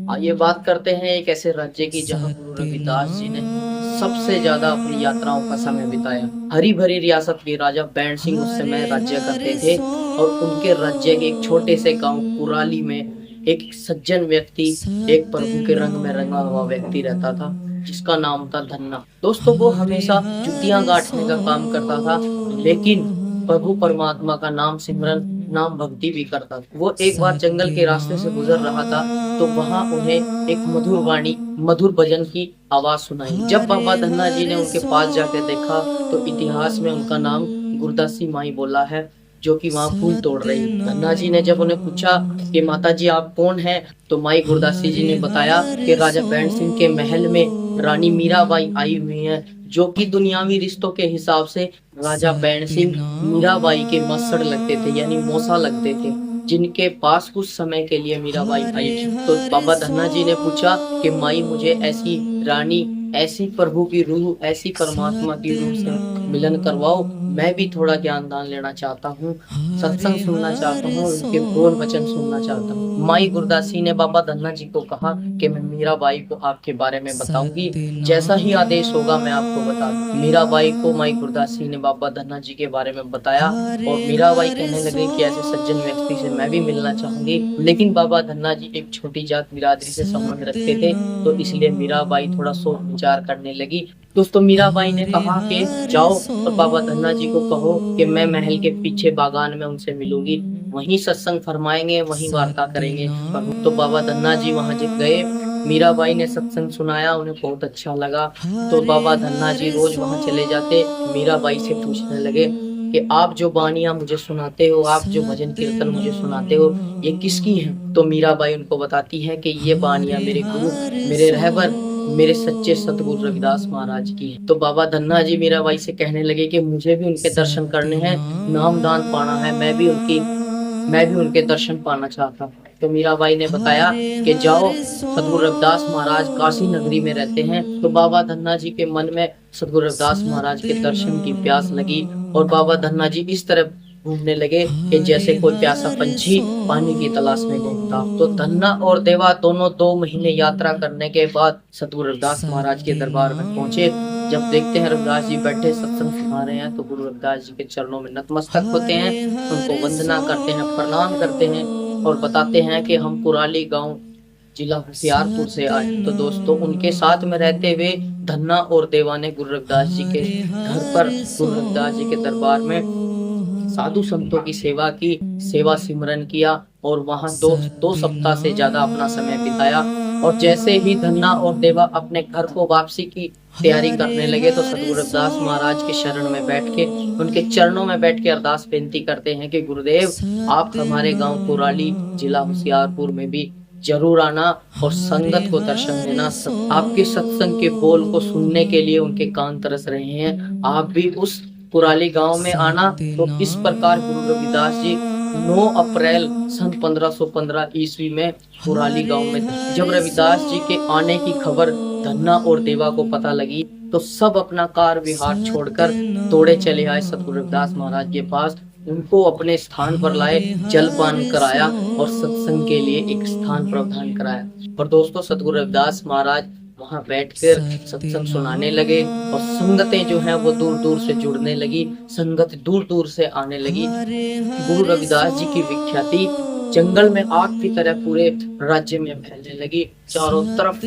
आइए बात करते हैं एक ऐसे राज्य की जहां गुरु रविदास जी ने सबसे ज्यादा अपनी यात्राओं का समय बिताया। हरी भरी रियासत के राजा बैंड सिंह उस समय राज्य करते थे और उनके राज्य के एक छोटे से गांव कुराली में एक सज्जन व्यक्ति, एक प्रभु के रंग में रंगा हुआ व्यक्ति रहता था जिसका नाम था धन्ना। दोस्तों, वो हमेशा जुतियां गांठने का काम करता था, लेकिन प्रभु परमात्मा का नाम सिमरन, नाम भक्ति भी करता था। वो एक बार जंगल के रास्ते से गुजर रहा था तो वहां उन्हें एक मधुर वाणी, मधुर भजन की आवाज सुनाई। जब बाबा धन्ना जी ने उनके पास जाकर देखा तो इतिहास में उनका नाम गुरदासी माई बोला है, जो कि वहां फूल तोड़ रही। धन्ना जी ने जब उन्हें पूछा कि माता जी आप कौन हैं, तो माई गुरदासी जी ने बताया कि राजा बैंड सिंह के महल में रानी मीराबाई आई हुई है, जो कि दुनियावी रिश्तों के हिसाब से राजा बैंड सिंह मीराबाई के मसड़ लगते थे, यानी मौसा लगते थे, जिनके पास कुछ समय के लिए मीराबाई आई। तो बाबा धन्ना जी ने पूछा कि माई मुझे ऐसी रानी, ऐसी प्रभु की रूह, ऐसी परमात्मा की रूह से मिलन करवाओ, मैं भी थोड़ा ज्ञान दान लेना चाहता हूँ, सत्संग सुनना चाहता हूँ, उनके बोल वचन सुनना चाहता हूँ। माई गुरदासी ने बाबा धन्ना जी को कहा कि मैं मीराबाई को आपके बारे में बताऊंगी, जैसा ही आदेश होगा मैं आपको बता दूं। मीराबाई को माई गुरदासी ने बाबा धन्ना जी के बारे में बताया और मीराबाई कहने लगे कि ऐसे सज्जन व्यक्ति से मैं भी मिलना चाहूंगी, लेकिन बाबा धन्ना जी एक छोटी जात बिरादरी से संबंध रखते थे, तो इसलिए मीराबाई थोड़ा सोच विचार करने लगी। दोस्तों, मीराबाई ने कहा कि जाओ और बाबा धन्ना जी को कहो कि मैं महल के पीछे बागान में उनसे मिलूंगी, वहीं सत्संग फरमाएंगे, वहीं वार्ता करेंगे। तो बाबा धन्ना जी वहां जब गए, मीराबाई ने सत्संग सुनाया, उन्हें बहुत अच्छा लगा। तो बाबा धन्ना जी रोज वहां चले जाते, मीराबाई से पूछने लगे कि आप जो बानियां मुझे सुनाते हो, आप जो भजन कीर्तन मुझे सुनाते हो, ये किसकी हैं? तो मीराबाई उनको बताती है कि ये बानियां मेरे गुरु, मेरे रहबर, मेरे सच्चे सतगुरु रविदास महाराज की है। तो बाबा धन्ना जी मीराबाई से कहने लगे कि मुझे भी उनके दर्शन करने हैं, नाम दान पाना है, मैं भी उनके दर्शन पाना चाहता हूँ। तो मीराबाई ने बताया कि जाओ, सतगुरु रविदास महाराज काशी नगरी में रहते हैं। तो बाबा धन्ना जी के मन में सतगुरु रविदास महाराज के दर्शन की प्यास लगी और बाबा धन्ना जी इस तरफ घूमने लगे कि जैसे कोई प्यासा पंछी पानी की तलाश में घूमता। तो धन्ना और देवा दोनों 2 महीने यात्रा करने के बाद सतगुरु रविदास महाराज के दरबार में पहुंचे। जब देखते हैं रविदास जी बैठे सत्संग सुना रहे हैं, तो गुरु रविदास जी के चरणों में नतमस्तक होते हैं, उनको वंदना करते हैं, प्रणाम करते हैं और बताते हैं कि हम कुराली गांव, जिला होशियारपुर से आए। तो दोस्तों, उनके साथ में रहते हुए धन्ना और देवा ने गुरु रविदास जी के घर पर, गुरु रविदास जी के दरबार में साधु संतों की सेवा की, सेवा सिमरन किया और वहां दो सप्ताह से ज्यादा अपना समय बिताया। और जैसे ही धन्ना और देवा अपने घर को वापसी की तैयारी करने लगे, तो सतगुरु रविदास महाराज के शरण में बैठ के, उनके चरणों में बैठ के अरदास बेनती करते हैं कि गुरुदेव, आप हमारे गांव कुराली, जिला होशियारपुर में भी जरूर आना और संगत को दर्शन देना। आपके सत्संग के बोल को सुनने के लिए उनके कान तरस रहे हैं, आप भी उस कुराली गांव में आना। तो इस प्रकार गुरु रविदास जी 9 अप्रैल सन 1515 ईस्वी में कुराली गांव में थे। जब रविदास जी के आने की खबर धन्ना और देवा को पता लगी, तो सब अपना कार विहार छोड़कर दौड़े चले आए सतगुरु रविदास महाराज के पास। उनको अपने स्थान पर लाए, जलपान कराया और सत्संग के लिए एक स्थान प्रदान कराया। और दोस्तों, सतगुरु रविदास महाराज वहां बैठकर सत्संग सुनाने लगे और संगतें जो हैं वो दूर दूर से जुड़ने लगी, संगत दूर दूर से आने लगी। गुरु रविदास जी की विख्याति जंगल में आग की तरह पूरे राज्य में फैलने लगी। चारों तरफ